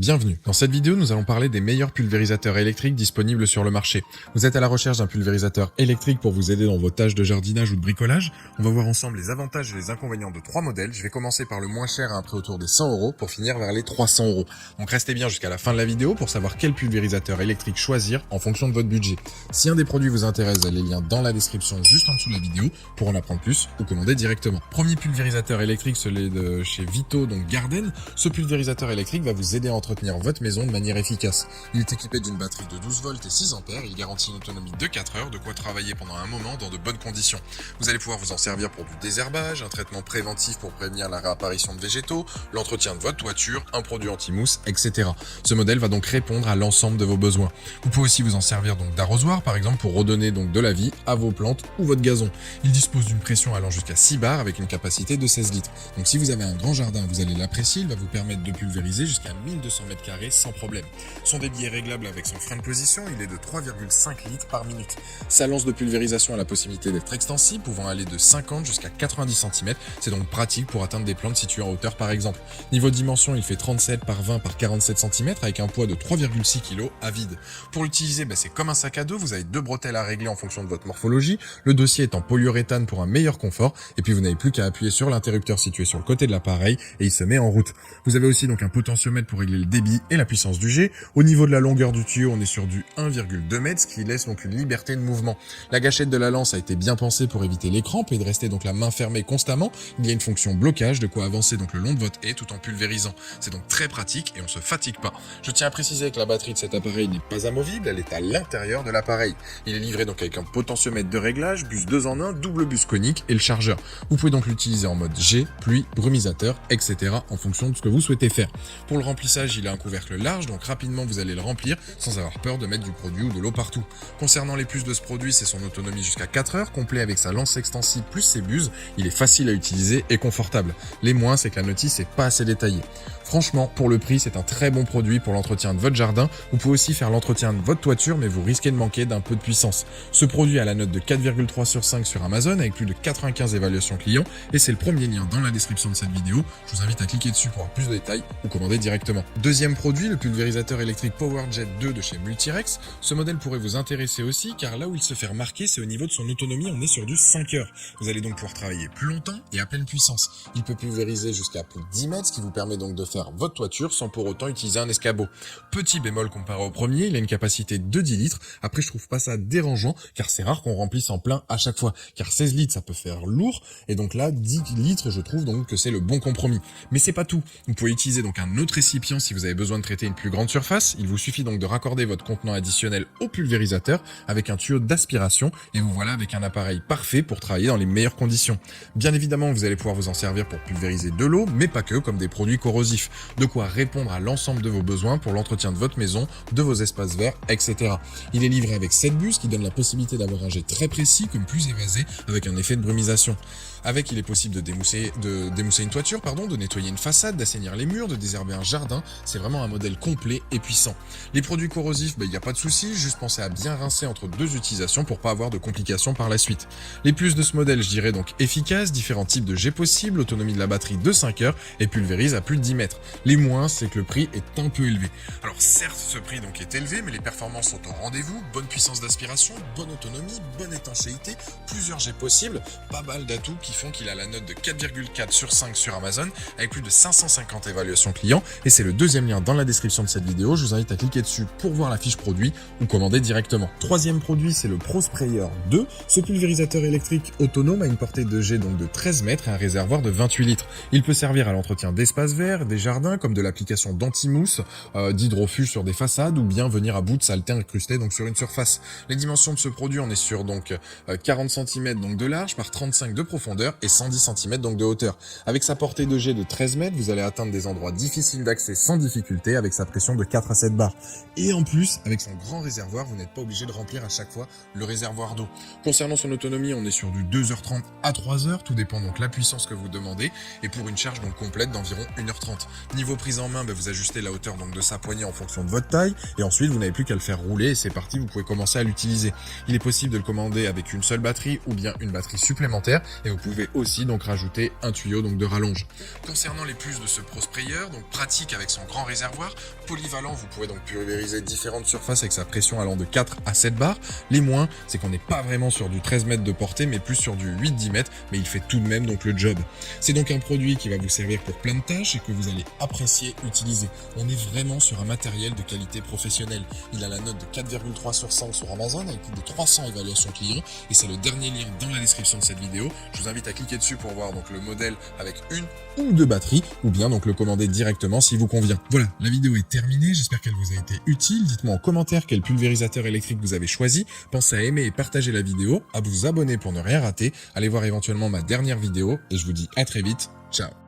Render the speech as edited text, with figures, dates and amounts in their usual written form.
Bienvenue. Dans cette vidéo, nous allons parler des meilleurs pulvérisateurs électriques disponibles sur le marché. Vous êtes à la recherche d'un pulvérisateur électrique pour vous aider dans vos tâches de jardinage ou de bricolage. On va voir ensemble les avantages et les inconvénients de 3 modèles. Je vais commencer par le moins cher à un prix autour des 100 € pour finir vers les 300 €. Donc restez bien jusqu'à la fin de la vidéo pour savoir quel pulvérisateur électrique choisir en fonction de votre budget. Si un des produits vous intéresse, vous avez les liens dans la description juste en dessous de la vidéo pour en apprendre plus ou commander directement. Premier pulvérisateur électrique, celui de chez Vito, donc Garden. Ce pulvérisateur électrique va vous aider à entretenir votre maison de manière efficace. Il est équipé d'une batterie de 12 volts et 6 ampères. Il garantit une autonomie de 4 heures, de quoi travailler pendant un moment dans de bonnes conditions. Vous allez pouvoir vous en servir pour du désherbage, un traitement préventif pour prévenir la réapparition de végétaux, l'entretien de votre toiture, un produit anti-mousse, etc. Ce modèle va donc répondre à l'ensemble de vos besoins. Vous pouvez aussi vous en servir donc d'arrosoir, par exemple, pour redonner donc de la vie à vos plantes ou votre gazon. Il dispose d'une pression allant jusqu'à 6 bars avec une capacité de 16 litres. Donc si vous avez un grand jardin, vous allez l'apprécier. Il va vous permettre de pulvériser jusqu'à 1200 m² sans problème. Son débit est réglable avec son frein de position, il est de 3,5 litres par minute. Sa lance de pulvérisation a la possibilité d'être extensible, pouvant aller de 50 jusqu'à 90 cm. C'est donc pratique pour atteindre des plantes situées en hauteur par exemple. Niveau dimension, il fait 37 par 20 par 47 cm avec un poids de 3,6 kg à vide. Pour l'utiliser, c'est comme un sac à dos, vous avez 2 bretelles à régler en fonction de votre morphologie. Le dossier est en polyuréthane pour un meilleur confort, et puis vous n'avez plus qu'à appuyer sur l'interrupteur situé sur le côté de l'appareil et il se met en route. Vous avez aussi donc un potentiomètre pour régler le débit et la puissance du jet. Au niveau de la longueur du tuyau, on est sur du 1,2 m, ce qui laisse donc une liberté de mouvement. La gâchette de la lance a été bien pensée pour éviter les crampes et de rester donc la main fermée constamment. Il y a une fonction blocage, de quoi avancer donc le long de votre haie tout en pulvérisant. C'est donc très pratique et on se fatigue pas. Je tiens à préciser que la batterie de cet appareil n'est pas amovible, elle est à l'intérieur de l'appareil. Il est livré donc avec un potentiomètre de réglage, bus 2 en 1, double bus conique et le chargeur. Vous pouvez donc l'utiliser en mode jet, pluie, brumisateur, etc. en fonction de ce que vous souhaitez faire. Pour le remplissage, il a un couvercle large, donc rapidement vous allez le remplir sans avoir peur de mettre du produit ou de l'eau partout. Concernant les plus de ce produit, c'est son autonomie jusqu'à 4 heures, complet avec sa lance extensible plus ses buses. Il est facile à utiliser et confortable. Les moins, c'est que la notice n'est pas assez détaillée. Franchement, pour le prix, c'est un très bon produit pour l'entretien de votre jardin. Vous pouvez aussi faire l'entretien de votre toiture, mais vous risquez de manquer d'un peu de puissance. Ce produit a la note de 4,3 sur 5 sur Amazon avec plus de 95 évaluations clients et c'est le premier lien dans la description de cette vidéo. Je vous invite à cliquer dessus pour avoir plus de détails ou commander directement. Deuxième produit, le pulvérisateur électrique PowerJet 2 de chez Multirex. Ce modèle pourrait vous intéresser aussi car là où il se fait remarquer, c'est au niveau de son autonomie, on est sur du 5 heures. Vous allez donc pouvoir travailler plus longtemps et à pleine puissance. Il peut pulvériser jusqu'à plus de 10 mètres, ce qui vous permet donc de faire votre toiture sans pour autant utiliser un escabeau. Petit bémol comparé au premier, il a une capacité de 10 litres. Après, je trouve pas ça dérangeant car c'est rare qu'on remplisse en plein à chaque fois. Car 16 litres, ça peut faire lourd et donc là, 10 litres, je trouve donc que c'est le bon compromis. Mais c'est pas tout. Vous pouvez utiliser donc un autre récipient si vous avez besoin de traiter une plus grande surface. Il vous suffit donc de raccorder votre contenant additionnel au pulvérisateur avec un tuyau d'aspiration et vous voilà avec un appareil parfait pour travailler dans les meilleures conditions. Bien évidemment, vous allez pouvoir vous en servir pour pulvériser de l'eau, mais pas que, comme des produits corrosifs. De quoi répondre à l'ensemble de vos besoins pour l'entretien de votre maison, de vos espaces verts, etc. Il est livré avec 7 bus qui donnent la possibilité d'avoir un jet très précis comme plus évasé avec un effet de brumisation. Avec, il est possible de démousser une toiture, de nettoyer une façade, d'assainir les murs, de désherber un jardin. C'est vraiment un modèle complet et puissant. Les produits corrosifs, il n'y a pas de souci, juste pensez à bien rincer entre 2 utilisations pour pas avoir de complications par la suite. Les plus de ce modèle, je dirais donc efficace, différents types de jets possibles, autonomie de la batterie de 5 heures et pulvérise à plus de 10 mètres. Les moins, c'est que le prix est un peu élevé. Alors certes, ce prix donc est élevé, mais les performances sont au rendez-vous, bonne puissance d'aspiration, bonne autonomie, bonne étanchéité, plusieurs jets possibles, pas mal d'atouts qui font qu'il a la note de 4,4 sur 5 sur Amazon avec plus de 550 évaluations clients et c'est le deuxième lien dans la description de cette vidéo. Je vous invite à cliquer dessus pour voir la fiche produit ou commander directement. Troisième produit, c'est le Pro Sprayer 2. Ce pulvérisateur électrique autonome a une portée de jet donc de 13 mètres et un réservoir de 28 litres. Il peut servir à l'entretien d'espaces verts, des jardins comme de l'application d'anti-mousse, d'hydrofuge sur des façades ou bien venir à bout de saleté incrustée donc sur une surface. Les dimensions de ce produit, on est sur donc 40 cm donc de large par 35 de profondeur et 110 cm donc de hauteur. Avec sa portée de jet de 13 mètres, vous allez atteindre des endroits difficiles d'accès sans difficulté avec sa pression de 4 à 7 bars. Et en plus, avec son grand réservoir, vous n'êtes pas obligé de remplir à chaque fois le réservoir d'eau. Concernant son autonomie, on est sur du 2h30 à 3h, tout dépend donc la puissance que vous demandez, et pour une charge donc complète d'environ 1h30. Niveau prise en main, vous ajustez la hauteur donc de sa poignée en fonction de votre taille, et ensuite vous n'avez plus qu'à le faire rouler et c'est parti, vous pouvez commencer à l'utiliser. Il est possible de le commander avec une seule batterie ou bien une batterie supplémentaire, et vous pouvez aussi donc rajouter un tuyau donc de rallonge. Concernant les plus de ce Pro Sprayer, donc pratique avec son grand réservoir. Polyvalent, vous pourrez donc pulvériser différentes surfaces avec sa pression allant de 4 à 7 bars. Les moins, c'est qu'on n'est pas vraiment sur du 13 mètres de portée, mais plus sur du 8-10 mètres, mais il fait tout de même donc le job. C'est donc un produit qui va vous servir pour plein de tâches et que vous allez apprécier utiliser. On est vraiment sur un matériel de qualité professionnelle. Il a la note de 4,3 sur 5 sur Amazon avec plus de 300 évaluations clients et c'est le dernier lien dans la description de cette vidéo. Je vous invite à cliquer dessus pour voir donc le modèle avec une ou deux batteries ou bien donc le commander directement s'il vous convient. Voilà, la vidéo est terminée, j'espère qu'elle vous a été utile. Dites-moi en commentaire quel pulvérisateur électrique vous avez choisi. Pensez à aimer et partager la vidéo, à vous abonner pour ne rien rater. Allez voir éventuellement ma dernière vidéo et je vous dis à très vite. Ciao.